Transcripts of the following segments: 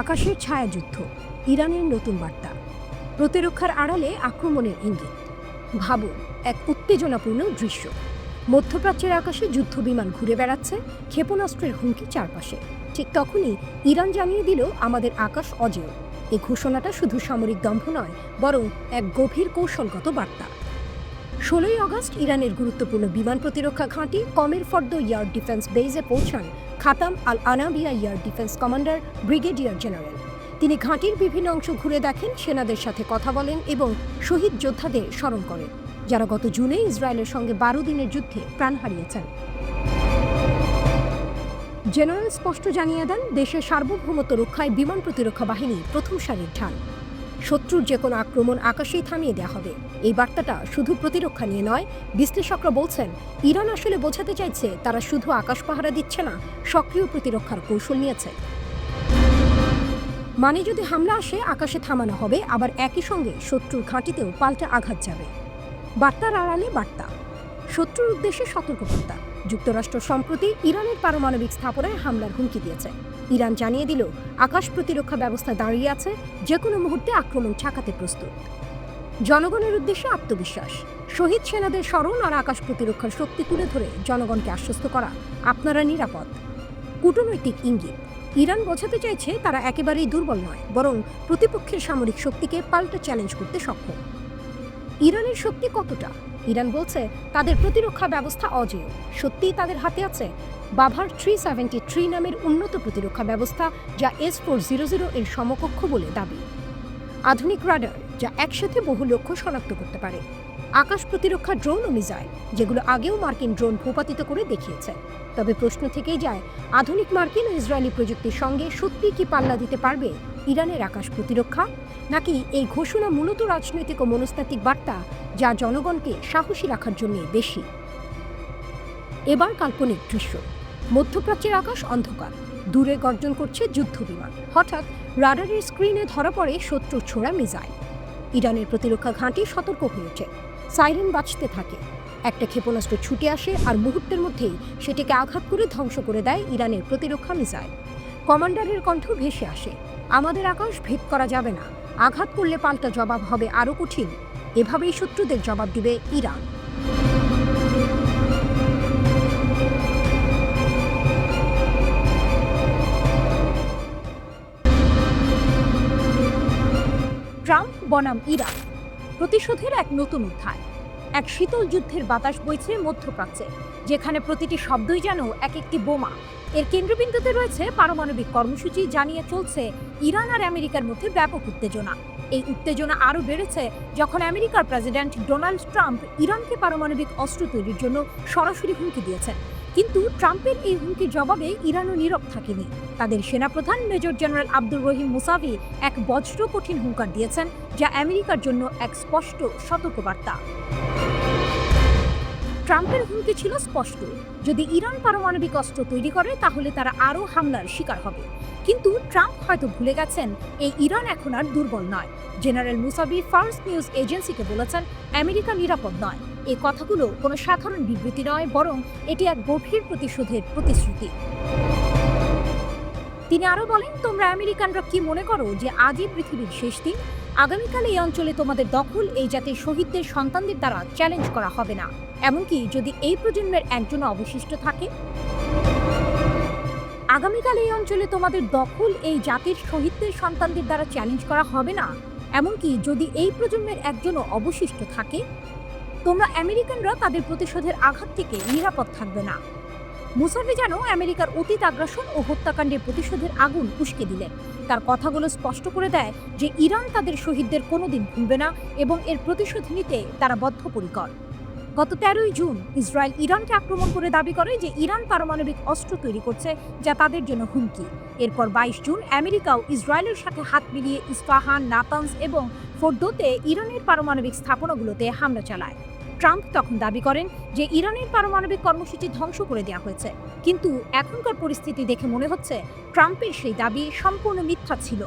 আকাশের ছায়াযুদ্ধ, ইরানের নতুন বার্তা, প্রতিরক্ষার আড়ালে আক্রমণের ইঙ্গিত। ভাবুন, এক উত্তেজনাপূর্ণ দৃশ্য। মধ্যপ্রাচ্যের আকাশে যুদ্ধ বিমান ঘুরে বেড়াচ্ছে, ক্ষেপণাস্ত্রের হুমকি চারপাশে। ঠিক তখনই ইরান জানিয়ে দিল, আমাদের আকাশ অজেয়। এই ঘোষণাটা শুধু সামরিক দম্ভ নয়, বরং এক গভীর কৌশলগত বার্তা। 16ই আগস্ট ইরানের গুরুত্বপূর্ণ বিমান প্রতিরক্ষা ঘাঁটি কমের ফর্দ এয়ার ডিফেন্স বেজে পৌঁছান Khatam al Anbiya air defence commander brigadier general. তিনি ঘাঁটির বিভিন্ন অংশ ঘুরে দেখেন, সেনাদের সাথে কথা বলেন এবং শহীদ যোদ্ধাদের স্মরণ করেন, যারা গত জুনে ইসরায়েলের সঙ্গে 12 দিনের যুদ্ধে প্রাণ হারিয়েছেন। জেনারেল স্পষ্ট জানিয়ে দেন, দেশের সার্বভৌমত্ব রক্ষায় বিমান প্রতিরক্ষা বাহিনী প্রথম সারির ঢাল। শত্রুর যে কোনো আক্রমণ আকাশেই থামিয়ে দেওয়া হবে। এই বার্তাটা শুধু প্রতিরক্ষা নিয়ে নয়, বিশ্লেষকরা বলছেন ইরান আসলে বোঝাতে চাইছে তারা শুধু আকাশ পাহারা দিচ্ছে না, সক্রিয় প্রতিরক্ষার কৌশল নিয়েছে। মানে যদি হামলা আসে, আকাশে থামানো হবে, আবার একই সঙ্গে শত্রুর ঘাঁটিতেও পাল্টা আঘাত যাবে। বার্তার আড়ালে বার্তা, শত্রুর উদ্দেশ্যে সতর্কবার্তা। যুক্তরাষ্ট্র সম্প্রতি ইরানের পারমাণবিক স্থাপনায় হামলার হুমকি দিয়েছে। ইরান জানিয়ে দিল, আকাশ প্রতিরক্ষা ব্যবস্থা দাঁড়িয়ে আছে, যে কোনো মুহূর্তে আক্রমণ ঠেকাতে প্রস্তুত। জনগণের উদ্দেশ্যে আত্মবিশ্বাস, শহীদ সেনাদের স্মরণ আর আকাশ প্রতিরক্ষার শক্তি তুলে ধরে জনগণকে আশ্বস্ত করা, আপনারা নিরাপদ। কূটনৈতিক ইঙ্গিত, ইরান বোঝাতে চাইছে তারা একেবারেই দুর্বল নয়, বরং প্রতিপক্ষের সামরিক শক্তিকে পাল্টা চ্যালেঞ্জ করতে সক্ষম। ইরানের শক্তি কতটা? ইরান বলছে তাদের প্রতিরক্ষা ব্যবস্থা অজেয়। সত্যিই তাদের হাতে আছে বাভার 373 নামের উন্নত প্রতিরক্ষা ব্যবস্থা, যা S-400 এর সমকক্ষ বলে দাবি। আধুনিক রাডার, যা একসাথে বহু লক্ষ্য শনাক্ত করতে পারে। আকাশ প্রতিরক্ষা ড্রোন ও মিসাইল, যেগুলো আগেও মার্কিন ড্রোন ভূপাতিত করে দেখিয়েছে। তবে প্রশ্ন থেকেই যায়, আধুনিক মার্কিন ও ইসরায়েলি প্রযুক্তির সঙ্গে সত্যি কি পাল্লা দিতে পারবে ইরানের আকাশ প্রতিরক্ষা? নাকি এই ঘোষণা মূলত রাজনৈতিক ও মনস্তাত্ত্বিক বার্তা, যা জনগণকে সাহসী রাখার জন্য বেশি? এবার কাল্পনিক দৃশ্য। মধ্যপ্রাচ্যের আকাশ অন্ধকার, দূরে গর্জন করছে যুদ্ধ বিমান। হঠাৎ রাডারের স্ক্রিনে ধরা পড়ে শত্রুর ছোড়া মিসাইল। ইরানের প্রতিরক্ষা ঘাঁটি সতর্ক হয়ে ওঠে, সাইরেন বাজতে থাকে। একটা ক্ষেপণাস্ত্র ছুটে আসে আর মুহূর্তের মধ্যেই সেটিকে আঘাত করে ধ্বংস করে দেয় ইরানের প্রতিরক্ষা মিসাইল। কমান্ডারের কণ্ঠ ভেসে আসে, আমাদের আকাশ ভেদ করা যাবে না, আঘাত করলে পাল্টা জবাব হবে আরও কঠিন। এভাবেই শত্রুদের জবাব দিবে ইরান। ট্রাম্প বনাম ইরান, প্রতিশোধের এক নতুন অধ্যায়। এক শীতল যুদ্ধের বাতাস বইছে মধ্যপ্রাচ্যে, যেখানে প্রতিটি শব্দই যেন এক একটি বোমা। এর কেন্দ্রবিন্দুতে রয়েছে পারমাণবিক কর্মসূচি, জানিয়ে চলছে ইরান আর আমেরিকার মধ্যে ব্যাপক উত্তেজনা। এই উত্তেজনা আরও বেড়েছে যখন আমেরিকার প্রেসিডেন্ট ডোনাল্ড ট্রাম্প ইরানকে পারমাণবিক অস্ত্র তৈরির জন্য সরাসরি হুমকি দিয়েছেন। কিন্তু ট্রাম্পের এই হুমকির জবাবে ইরানও নীরব থাকেনি। তাদের সেনাপ্রধান major general Abdur Rahim Musavi এক বজ্র কঠিন হুঙ্কার দিয়েছেন, যা আমেরিকার জন্য এক স্পষ্ট সতর্কবার্তা। ট্রাম্পের হুমকি ছিল স্পষ্ট, যদি ইরান পারমাণবিক অস্ত্র তৈরি করে তাহলে তারা আরও হামলার শিকার হবে। কিন্তু ট্রাম্প হয়তো ভুলে গেছেন, এই ইরান এখন আর দুর্বল নয়। জেনারেল মুসাভি ফার্স্ট নিউজ এজেন্সিকে বলেছেন, আমেরিকা নিরাপদ নয়। এই কথাগুলো কোনো সাধারণ বিবৃতি নয়, বরং এটি এক গভীর প্রতিশোধের প্রতিশ্রুতি। তিনি আরও বলেন, তোমরা আমেরিকানরা কি মনে করো যে আজই পৃথিবীর শেষ দিন? আগামীকাল এই অঞ্চলে তোমাদের দখল এই জাতির শহীদদের সন্তানদের দ্বারা চ্যালেঞ্জ করা হবে না, এমনকি যদি এই প্রজন্মের একজনও অবশিষ্ট থাকে। আগামীকাল এই অঞ্চলে তোমাদের দখল এই জাতির শহীদদের সন্তানদের দ্বারা চ্যালেঞ্জ করা হবে না, এমনকি যদি এই প্রজন্মের একজনও অবশিষ্ট থাকে। তোমরা আমেরিকানরা তাদের প্রতিশোধের আঘাত থেকে নিরাপদ থাকবে না। মুসাভি যেন আমেরিকার অতীত আগ্রাসন ও হত্যাকাণ্ডের প্রতিশোধের আগুন উস্কে দিলেন। তার কথাগুলো স্পষ্ট করে দেয় যে ইরান তাদের শহীদদের কোনোদিন ভুলবে না এবং এর প্রতিশোধ নিতে তারা বদ্ধপরিকর। গত 13ই জুন ইসরায়েল ইরানকে আক্রমণ করে দাবি করে যে ইরান পারমাণবিক অস্ত্র তৈরি করছে, যা তাদের জন্য হুমকি। এরপর 22 জুন আমেরিকাও ইসরায়েলের সাথে হাত মিলিয়ে ইস্পাহান, নাতানজ এবং ফোর্দোতে ইরানের পারমাণবিক স্থাপনাগুলোতে হামলা চালায়। ট্রাম্প তখন দাবি করেন যে ইরানের পারমাণবিক কর্মসূচি ধ্বংস করে দেওয়া হয়েছে। কিন্তু এখনকার পরিস্থিতি দেখে মনে হচ্ছে ট্রাম্পের সেই দাবি সম্পূর্ণ মিথ্যা ছিল।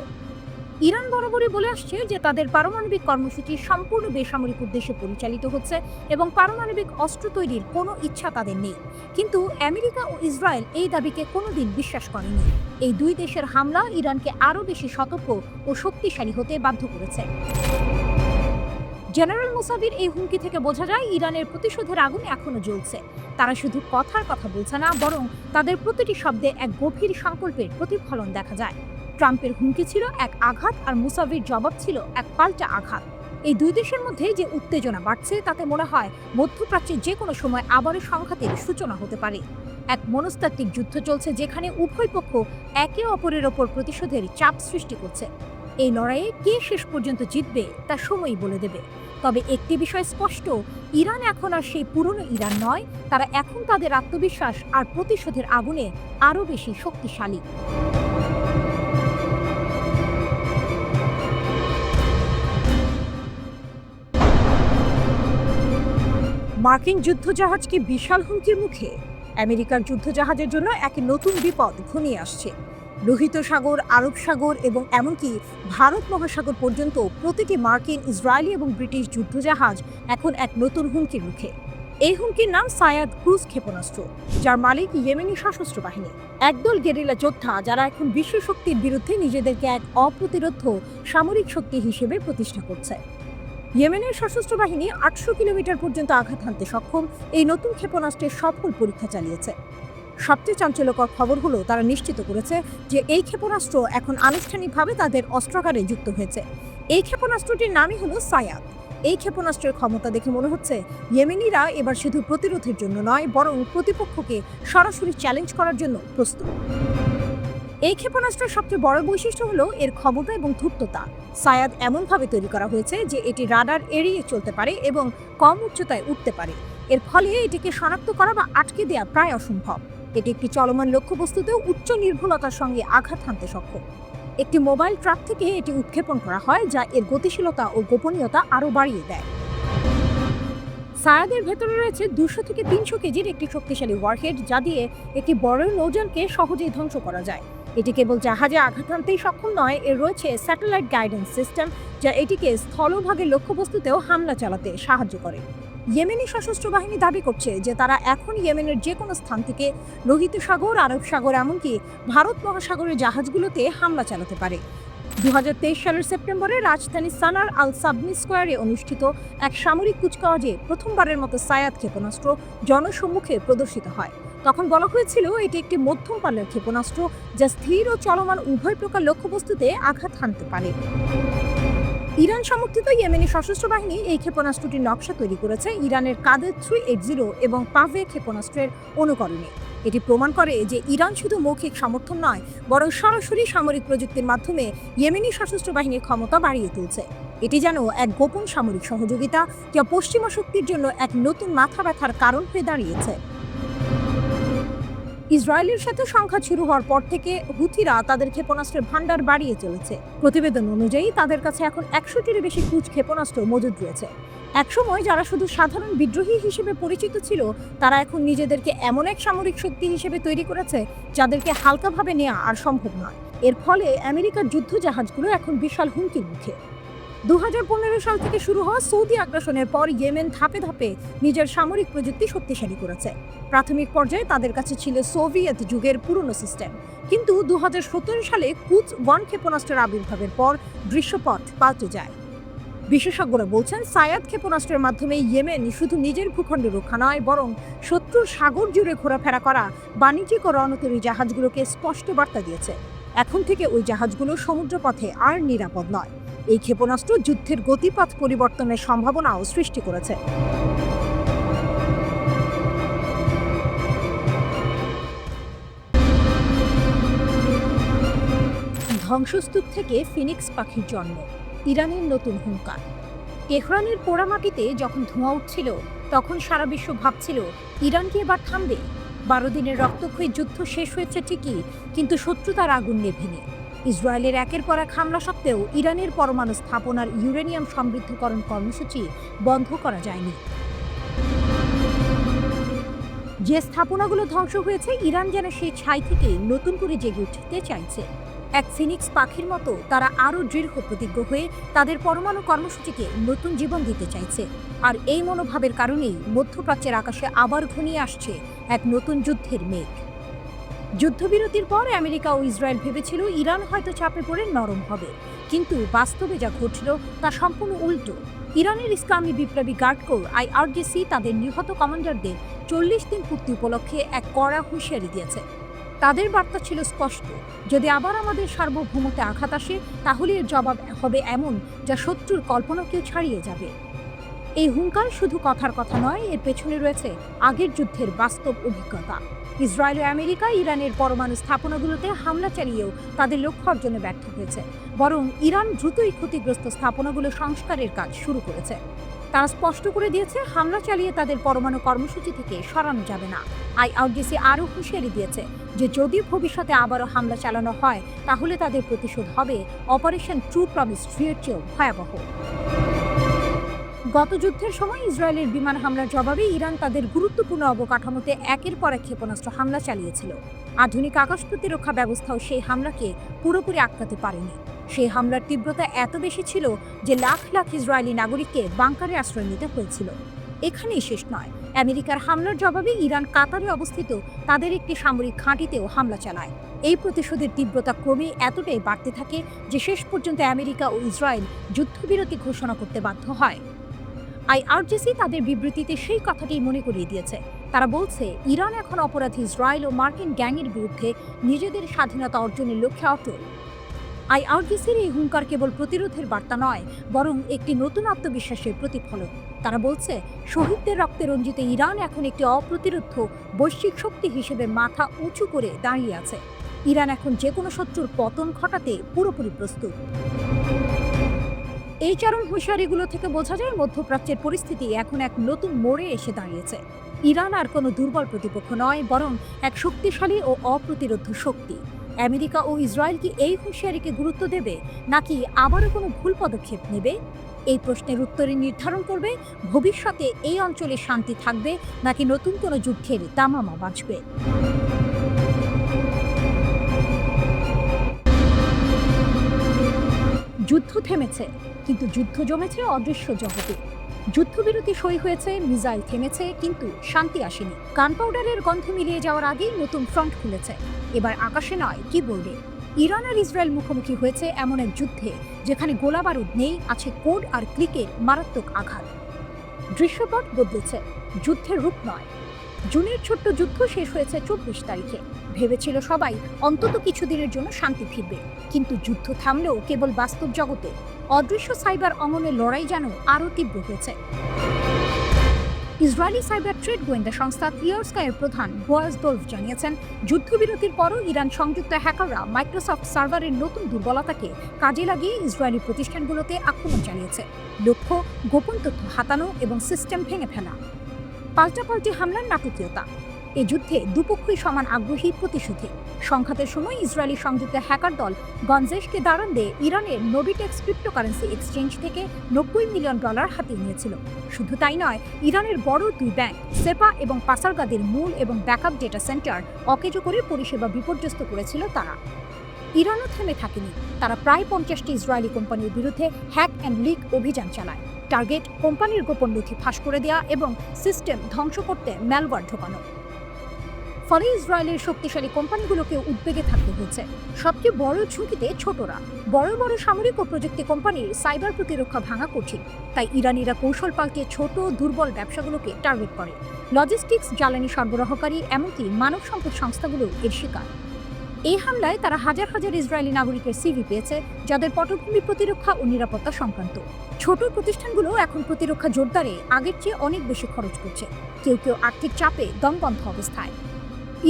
ইরান বরাবরই বলে আসছে যে তাদের পারমাণবিক কর্মসূচি সম্পূর্ণ বেসামরিক উদ্দেশ্যে পরিচালিত হচ্ছে এবং পারমাণবিক অস্ত্র তৈরির কোনো ইচ্ছা তাদের নেই। কিন্তু আমেরিকা ও ইসরায়েল এই দাবিকে কোনোদিন বিশ্বাস করেনি। এই দুই দেশের হামলা ইরানকে আরও বেশি সতর্ক ও শক্তিশালী হতে বাধ্য করেছে। জেনারেল মুসাভির এই হুমকি থেকে বোঝা যায় ইরানের প্রতিশোধের আগুন এখনো জ্বলছে। তারা শুধু কথার কথা বলছে না, বরং তাদের প্রতিটি শব্দে এক গভীর সংকল্পের প্রতিফলন দেখা যায়। ট্রাম্পের হুমকি ছিল এক আঘাত, আর মুসাভির জবাব ছিল এক পাল্টা আঘাত। এই দুই দেশের মধ্যে যে উত্তেজনা বাড়ছে তাতে মনে হয় মধ্যপ্রাচ্যে যে কোনো সময় আবারও সংঘাতের সূচনা হতে পারে। এক মনস্তাত্ত্বিক যুদ্ধ চলছে যেখানে উভয় পক্ষ একে অপরের ওপর প্রতিশোধের চাপ সৃষ্টি করছে। এই লড়াইয়ে কে শেষ পর্যন্ত জিতবে তা সময়ই বলে দেবে। তবে একটি বিষয় স্পষ্ট, ইরান এখন আর সেই পুরনো ইরান নয়। তারা এখন তাদের আত্মবিশ্বাস আর প্রতিশোধের আগুনে আরও বেশি শক্তিশালী। মার্কিন যুদ্ধজাহাজ কি বিশাল হুমকির মুখে? আমেরিকার যুদ্ধজাহাজের জন্য এক নতুন বিপদ ঘনিয়ে আসছে। লোহিত সাগর, আরব সাগর এবং এমনকি ভারত মহাসাগর পর্যন্ত প্রতিটি মার্কিন, ইসরায়েলি এবং ব্রিটিশ যুদ্ধজাহাজ এখন এক নতুন হুমকির মুখে। এই হুমকির নাম সায়াদ ক্রুজ ক্ষেপণাস্ত্র, যার মালিক ইয়েমেনি সশস্ত্র বাহিনী। একদল গেরিলা যোদ্ধা যারা এখন বিশ্ব শক্তির বিরুদ্ধে নিজেদেরকে এক অপ্রতিরোধ্য সামরিক শক্তি হিসেবে প্রতিষ্ঠা করছে। ইয়েমেনের সশস্ত্র বাহিনী ৮০০ কিলোমিটার পর্যন্ত আঘাত হানতে সক্ষম এই নতুন ক্ষেপণাস্ত্রের সফল পরীক্ষা চালিয়েছে। সবচেয়ে চাঞ্চল্যকর খবর হলো তারা নিশ্চিত করেছে যে এই ক্ষেপণাস্ত্র এখন আনুষ্ঠানিকভাবে তাদের অস্ত্রাগারে যুক্ত হয়েছে। এই ক্ষেপণাস্ত্রটির নামই হলো সায়াদ। এই ক্ষেপণাস্ত্রের ক্ষমতা দেখে মনে হচ্ছে ইয়েমেনিরা এবার শুধু প্রতিরোধের জন্য নয়, বরং প্রতিপক্ষকে সরাসরি চ্যালেঞ্জ করার জন্য প্রস্তুত। এই ক্ষেপণাস্ত্রের সবচেয়ে বড় বৈশিষ্ট্য হলো এর ক্ষমতা এবং ধূর্ততা। সায়াদ এমনভাবে তৈরি করা হয়েছে যে এটি রাডার এড়িয়ে চলতে পারে এবং কম উচ্চতায় উঠতে পারে। এর ফলে এটিকে শনাক্ত করা বা আটকে দেওয়া প্রায় অসম্ভব। এটি একটি চলমান লক্ষ্যবস্তুতেও উচ্চ নির্ভুলতার সঙ্গে আঘাত হানতে সক্ষম। একটি মোবাইল ট্রাক থেকে এটি উৎক্ষেপণ করা হয়, যা এর গতিশীলতা ও গোপনীয়তা আরও বাড়িয়ে দেয়। সায়াদের ভেতরে রয়েছে ২০০ থেকে ৩০০ কেজির একটি শক্তিশালী ওয়ারহেড, যা দিয়ে একটি বড় নৌযানকে সহজেই ধ্বংস করা যায়। এটি কেবল জাহাজে আঘাত হানতেই সক্ষম নয়, এর রয়েছে স্যাটেলাইট গাইডেন্স সিস্টেম, যা এটিকে স্থলভাগের লক্ষ্যবস্তুতেও হামলা চালাতে সাহায্য করে। ইয়েমেনি সশস্ত্র বাহিনী দাবি করছে যে তারা এখন ইয়েমেনের যে কোনো স্থান থেকে লোহিত সাগর, আরব সাগর, এমনকি ভারত মহাসাগরের জাহাজগুলোতে হামলা চালাতে পারে। ২০২৩ সালের সেপ্টেম্বরে রাজধানী সানার আল সাবনি স্কোয়ারে অনুষ্ঠিত এক সামরিক কুচকাওয়াজে প্রথমবারের মতো সায়াদ ক্ষেপণাস্ত্র জনসম্মুখে প্রদর্শিত হয়। তখন বলা হয়েছিল এটি একটি মধ্যম পাল্লার ক্ষেপণাস্ত্র, যা স্থির ও চলমান উভয় প্রকার লক্ষ্যবস্তুতে আঘাত হানতে পারে। ইরান সমর্থিত ইয়েমেনি সশস্ত্র বাহিনী এই ক্ষেপণাস্ত্রটির নকশা তৈরি করেছে ইরানের কাদের 380 এবং পাভে ক্ষেপণাস্ত্রের অনুকরণে। এটি প্রমাণ করে যে ইরান শুধু মৌখিক সমর্থন নয়, বরং সরাসরি সামরিক প্রযুক্তির মাধ্যমে ইয়েমেনি সশস্ত্র বাহিনীর ক্ষমতা বাড়িয়ে তুলছে। এটি যেন এক গোপন সামরিক সহযোগিতা, যা পশ্চিমা শক্তির জন্য এক নতুন মাথা ব্যথার কারণ হয়ে দাঁড়িয়েছে। ইসরায়েলের সাথে সংঘাত শুরু হওয়ার পর থেকে হুথিরা তাদের ক্ষেপণাস্ত্রের ভান্ডার বাড়িয়ে চলেছে। প্রতিবেদন অনুযায়ী তাদের কাছে এখন ১০০টির বেশি ক্রুজ ক্ষেপণাস্ত্র মজুদ রয়েছে। একসময় যারা শুধু সাধারণ বিদ্রোহী হিসেবে পরিচিত ছিল, তারা এখন নিজেদেরকে এমন এক সামরিক শক্তি হিসেবে তৈরি করেছে যাদেরকে হালকাভাবে নেওয়া আর সম্ভব নয়। এর ফলে আমেরিকার যুদ্ধজাহাজগুলো এখন বিশাল হুমকির মুখে। ২০১৫ সাল থেকে শুরু হওয়া সৌদি আগ্রাসনের পর ইয়েমেন ধাপে ধাপে নিজের সামরিক প্রযুক্তি শক্তিশালী করেছে। প্রাথমিক পর্যায়ে তাদের কাছে ছিল সোভিয়েত যুগের পুরনো সিস্টেম, কিন্তু ২০১৭ সালে কুচ 1 ক্ষেপণাস্ত্রের আবির্ভাবের পর দৃশ্যপট পাল্টে যায়। বিশেষজ্ঞরা বলছেন সায়াদ ক্ষেপণাস্ত্রের মাধ্যমে ইয়েমেন শুধু নিজের ভূখণ্ড রক্ষা নয়, বরং শত্রুর সাগর জুড়ে ঘোরাফেরা করা বাণিজ্যিক ও রণতরী জাহাজগুলোকে স্পষ্ট বার্তা দিয়েছে এখন থেকে ওই জাহাজগুলো সমুদ্রপথে আর নিরাপদ নয়। এই ক্ষেপণাস্ত্র যুদ্ধের গতিপথ পরিবর্তনের সম্ভাবনাও সৃষ্টি করেছে। ধ্বংসস্তূপ থেকে ফিনিক্স পাখির জন্ম, ইরানের নতুন হুঙ্কার। তেহরানের পোড়ামাটিতে যখন ধোঁয়া উঠছিল, তখন সারা বিশ্ব ভাবছিল ইরান কি এবার থামবে। ১২ দিনের রক্তক্ষয়ী যুদ্ধ শেষ হয়েছে ঠিকই, কিন্তু শত্রুতার আগুন নেভেনি। ইসরায়েলের একের পর এক হামলা সত্ত্বেও ইরানের পরমাণু স্থাপনার ইউরেনিয়াম সমৃদ্ধকরণ কর্মসূচি বন্ধ করা যায়নি। যে স্থাপনাগুলো ধ্বংস হয়েছে, ইরান যেন সেই ছাই থেকে নতুন করে জেগে উঠতে চাইছে। এক ফিনিক্স পাখির মতো তারা আরও দৃঢ় প্রতিজ্ঞ হয়ে তাদের পরমাণু কর্মসূচিকে নতুন জীবন দিতে চাইছে। আর এই মনোভাবের কারণেই মধ্যপ্রাচ্যের আকাশে আবার ঘনিয়ে আসছে এক নতুন যুদ্ধের মেঘ। যুদ্ধবিরতির পর আমেরিকা ও ইসরায়েল ভেবেছিল ইরান হয়তো চাপে পড়ে নরম হবে, কিন্তু বাস্তবে যা ঘটল তা সম্পূর্ণ উল্টো। ইরানের ইসলামী বিপ্লবী গার্ড কোর IRGC তাদের নিহত কমান্ডারদের 40 দিন পূর্তি উপলক্ষে এক কড়া হুঁশিয়ারি দিয়েছে। তাদের বার্তা ছিল স্পষ্ট, যদি আবার আমাদের সার্বভৌমত্বে আঘাত আসে তাহলে এর জবাব হবে এমন যা শত্রুর কল্পনাকেও ছাড়িয়ে যাবে। এই হুঙ্কার শুধু কথার কথা নয়, এর পেছনে রয়েছে আগের যুদ্ধের বাস্তব অভিজ্ঞতা। ইসরায়েল ও আমেরিকা ইরানের পরমাণু স্থাপনাগুলোতে হামলা চালিয়েও তাদের লক্ষ্য অর্জনে ব্যর্থ হয়েছে, বরং ইরান দ্রুতই ক্ষতিগ্রস্ত স্থাপনাগুলো সংস্কারের কাজ শুরু করেছে। তারা স্পষ্ট করে দিয়েছে হামলা চালিয়ে তাদের পরমাণু কর্মসূচি থেকে সরানো যাবে না। IRGC আরও হুঁশিয়ারি দিয়েছে যে যদি ভবিষ্যতে আবারও হামলা চালানো হয় তাহলে তাদের প্রতিশোধ হবে অপারেশন ট্রু প্রমিস 3 এর চেয়েও ভয়াবহ। গত যুদ্ধের সময় ইসরায়েলের বিমান হামলার জবাবে ইরান তাদের গুরুত্বপূর্ণ অবকাঠামোতে একের পর এক ক্ষেপণাস্ত্র হামলা চালিয়েছিল। আধুনিক আকাশ প্রতিরক্ষা ব্যবস্থাও সেই হামলাকে পুরোপুরি আটকাতে পারেনি। সেই হামলার তীব্রতা এত বেশি ছিল যে লাখ লাখ ইসরায়েলি নাগরিককে বাংকারে আশ্রয় নিতে হয়েছিল। এখানেই শেষ নয়, আমেরিকার হামলার জবাবে ইরান কাতারে অবস্থিত তাদের একটি সামরিক ঘাঁটিতেও হামলা চালায়। এই প্রতিশোধের তীব্রতা ক্রমে এতটাই বাড়তে থাকে যে শেষ পর্যন্ত আমেরিকা ও ইসরায়েল যুদ্ধবিরতি ঘোষণা করতে বাধ্য হয়। IRGC তাদের বিবৃতিতে সেই কথাটিই মনে করিয়ে দিয়েছে। তারা বলছে ইরান এখন অপরাধী ইসরায়েল ও মার্কিন গ্যাংয়ের বিরুদ্ধে নিজেদের স্বাধীনতা অর্জনের লক্ষ্যে অটল। IRGCর এই হুঙ্কার কেবল প্রতিরোধের বার্তা নয়, বরং একটি নতুন আত্মবিশ্বাসের প্রতিফলন। তারা বলছে শহীদদের রক্তে রঞ্জিত ইরান এখন একটি অপ্রতিরোধ্য বৈশ্বিক শক্তি হিসেবে মাথা উঁচু করে দাঁড়িয়ে আছে। ইরান এখন যে কোনো শত্রুর পতন ঘটাতে পুরোপুরি প্রস্তুত। এই চরম হুঁশিয়ারিগুলো থেকে বোঝা যায় মধ্যপ্রাচ্যের পরিস্থিতি এখন এক নতুন মোড়ে এসে দাঁড়িয়েছে। ইরান আর কোনো দুর্বল প্রতিপক্ষ নয়, বরং এক শক্তিশালী ও অপ্রতিরোধ্য শক্তি। আমেরিকা ও ইসরায়েল কি এই হুঁশিয়ারিকে গুরুত্ব দেবে, নাকি আবারও কোনো ভুল পদক্ষেপ নেবে? এই প্রশ্নের উত্তরে নির্ধারণ করবে ভবিষ্যতে এই অঞ্চলে শান্তি থাকবে নাকি নতুন কোনো যুদ্ধের দামামা বাজবে। যুদ্ধ থেমেছে, কিন্তু যুদ্ধ জমেছে অদৃশ্য জগতে। যুদ্ধবিরতি সই হয়েছে, মিসাইল থেমেছে, কিন্তু শান্তি আসেনি। গান পাউডারের গন্ধ মিলিয়ে যাওয়ার আগেই নতুন ফ্রন্ট খুলেছে। এবার আকাশে নয়, কিবোর্ডে। ইরান আর ইসরায়েল মুখোমুখি হয়েছে এমন এক যুদ্ধে যেখানে গোলাবারুদ নেই, আছে কোড আর ক্লিকের মারাত্মক আঘাত। দৃশ্যপট বদলেছে, যুদ্ধের রূপ নয়। জুনের ছোট্ট যুদ্ধ শেষ হয়েছে 24 তারিখে। ভেবেছিল সবাই অন্তত কিছুদিনের জন্য শান্তি ফিরবে, কিন্তু যুদ্ধ থামলেও কেবল বাস্তব জগতে। অদৃশ্য সাইবার অঙ্গনের লড়াই যেন আরও তীব্র হয়েছে। ইসরায়েলি সাইবার ট্রেড গোয়েন্দা সংস্থা ক্লিয়ারস্কাইয়ের প্রধান বোয়াজ দোলফ জানিয়েছেন, যুদ্ধবিরতির পরও ইরান সংযুক্ত হ্যাকাররা মাইক্রোসফট সার্ভারের নতুন দুর্বলতাকে কাজে লাগিয়ে ইসরায়েলি প্রতিষ্ঠানগুলোতে আক্রমণ চালিয়েছে। লক্ষ্য গোপন তথ্য হাতানো এবং সিস্টেম ভেঙে ফেলা। পাল্টাপাল্টি হামলার নাটকীয়তা। এ যুদ্ধে দুপক্ষই সমান আগ্রহী প্রতিশোধে। সংঘাতের সময় ইসরায়েলি সংযুক্ত হ্যাকার দল গঞ্জেশকে দাঁড়ান দিয়ে ইরানের নোবিটেক্স ক্রিপ্টোকারেন্সি এক্সচেঞ্জ থেকে $90 মিলিয়ন হাতিয়ে নিয়েছিল। শুধু তাই নয়, ইরানের বড় দুই ব্যাংক সেপা এবং পাসারগাদের মূল এবং ব্যাকআপ ডেটা সেন্টার অকেজো করে পরিষেবা বিপর্যস্ত করেছিল তারা। ইরানও থেমে থাকেনি। তারা প্রায় 50টি ইসরায়েলি কোম্পানির বিরুদ্ধে হ্যাক অ্যান্ড লিক অভিযান চালায়। টার্গেট কোম্পানির গোপন নথি ফাঁস করে দেওয়া এবং সিস্টেম ধ্বংস করতে ম্যালওয়্যার ঢোকানো। ফলে ইসরায়েলের শক্তিশালী কোম্পানিগুলোকে উদ্বেগে থাকতে হয়েছে। সবচেয়ে বড় ঝুঁকিতে ছোটরা। বড় বড় সামরিক ও প্রযুক্তি কোম্পানির সাইবার প্রতিরক্ষা ভাঙা কঠিন। তাই ইরানিরা কৌশল পাল্টে ছোট দুর্বল ব্যবসাগুলোকে টার্গেট করে। লজিস্টিক্স, জ্বালানি সরবরাহকারী, এমনকি মানব সম্পদ সংস্থাগুলো এর শিকার। এই হামলায় তারা হাজার হাজার ইসরায়েলি নাগরিকের সিভি পেয়েছে, যাদের পটভূমি প্রতিরক্ষা ও নিরাপত্তা সংক্রান্ত। ছোট প্রতিষ্ঠানগুলো এখন প্রতিরক্ষা জোরদারে আগের চেয়ে অনেক বেশি খরচ করছে। কেউ কেউ আর্থিক চাপে দমবন্ধ অবস্থায়।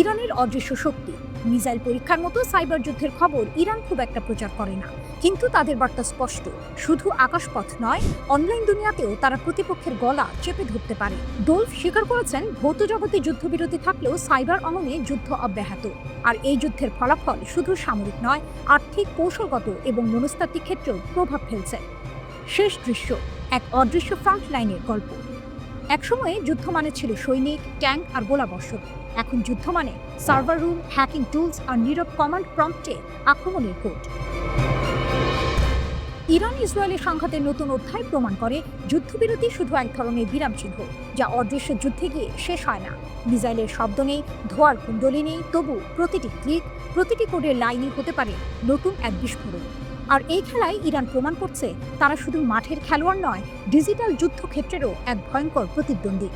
ইরানের অদৃশ্য শক্তি। মিসাইল পরীক্ষার মতো সাইবার যুদ্ধের খবর ইরান খুব একটা প্রচার করে না, কিন্তু তাদের বার্তা স্পষ্ট। শুধু আকাশপথ নয়, অনলাইন দুনিয়াতেও তারা প্রতিপক্ষের গলা চেপে ধরতে পারে। দোলফ স্বীকার করেছেন, ভৌত জগতে যুদ্ধবিরতি থাকলেও সাইবার অঙ্গনে যুদ্ধ অব্যাহত। আর এই যুদ্ধের ফলাফল শুধু সামরিক নয়, আর্থিক, কৌশলগত এবং মনস্তাত্ত্বিক ক্ষেত্রেও প্রভাব ফেলছে। শেষ দৃশ্য, এক অদৃশ্য ফ্রন্ট লাইনের গল্প। একসময়ে যুদ্ধ মানে ছিল সৈনিক, ট্যাঙ্ক আর গোলাবর্ষণ। এখন যুদ্ধ মানে সার্ভার রুম, হ্যাকিং টুলস আর নীরব কমান্ড প্রম্পটে আক্রমণের কোড। ইরান ইসরায়েলের সংঘাতের নতুন অধ্যায় প্রমাণ করে যুদ্ধবিরতি শুধু এক ধরনের বিরাম চিহ্ন, যা অদৃশ্য যুদ্ধে গিয়ে শেষ হয় না। মিসাইলের শব্দ নেই, ধোঁয়ার কুণ্ডলী নেই, তবু প্রতিটি ক্লিক, প্রতিটি কোডের লাইনই হতে পারে নতুন এক বিস্ফোরণ। আর এই খেলায় ইরান প্রমাণ করছে তারা শুধু মাঠের খেলোয়াড় নয়, ডিজিটাল যুদ্ধক্ষেত্রেরও এক ভয়ঙ্কর প্রতিদ্বন্দ্বী।